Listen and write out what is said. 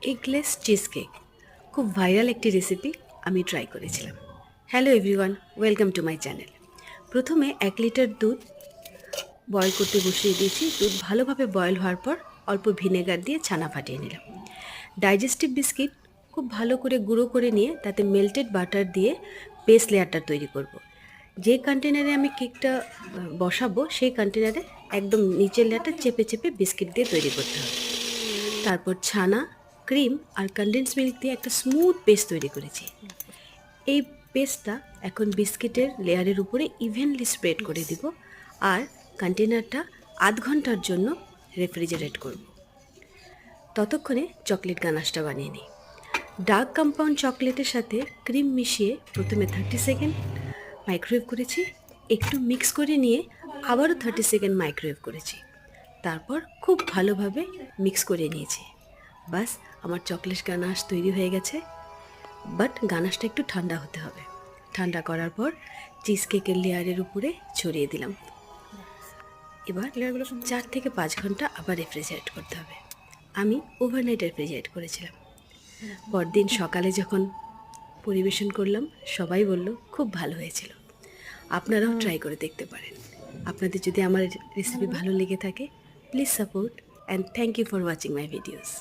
Eggless cheese cake খুব viral একটি recipe আমি ট্রাই করেছিলাম। Hello everyone, welcome to my channel. প্রথমে 1 লিটার দুধ বয়েল করতে বসিয়ে দিয়েছি। দুধ ভালোভাবে বয়েল হওয়ার পর অল্প ভিনেগার দিয়ে ছানা ফাটিয়ে নিলাম। ডাইজেস্টিভ বিস্কিট খুব ভালো করে গুঁড়ো করে নিয়ে তাতে মেল্টেড বাটার দিয়ে বেস লেয়ারটা তৈরি করব। যে কন্টেনারে আমি কেকটা বসাবো সেই কন্টেনারে একদম নিচের লেয়ারটা চেপে চেপে বিস্কিট দিয়ে তৈরি করতে হবে। তারপর ছানা, ক্রিম আর কনডেন্স মিল্ক দিয়ে একটা স্মুথ পেস্ট তৈরি করেছি। এই পেস্টটা এখন বিস্কিটের লেয়ারের উপরে ইভেনলি স্প্রেড করে দিব আর কন্টেনারটা আধ ঘন্টার জন্য রেফ্রিজারেট করব। ততক্ষণে চকলেট গানাশটা বানিয়ে নিই। ডার্ক কম্পাউন্ড চকলেটের সাথে ক্রিম মিশিয়ে প্রথমে 30 সেকেন্ড মাইক্রোওয়েভ করেছি, একটু মিক্স করে নিয়ে আবারও 30 সেকেন্ড মাইক্রোওয়েভ করেছি। তারপর খুব ভালোভাবে মিক্স করে নিয়েছি। বাস, আমার চকলেট গানাশ তৈরি হয়ে গেছে। বাট গানাশটা একটু ঠান্ডা হতে হবে। ঠান্ডা করার পর চিজ কেকের লেয়ারের উপরে ছড়িয়ে দিলাম। এবার 4 থেকে 5 ঘন্টা আবার রেফ্রিজারেট করতে হবে। আমি ওভারনাইট রেফ্রিজারেট করেছিলাম। পরদিন সকালে যখন পরিবেশন করলাম, সবাই বলল খুব ভালো হয়েছিল। আপনারাও ট্রাই করে দেখতে পারেন। আপনাদের যদি আমার রেসিপি ভালো লেগে থাকে, please support and thank you for watching my videos.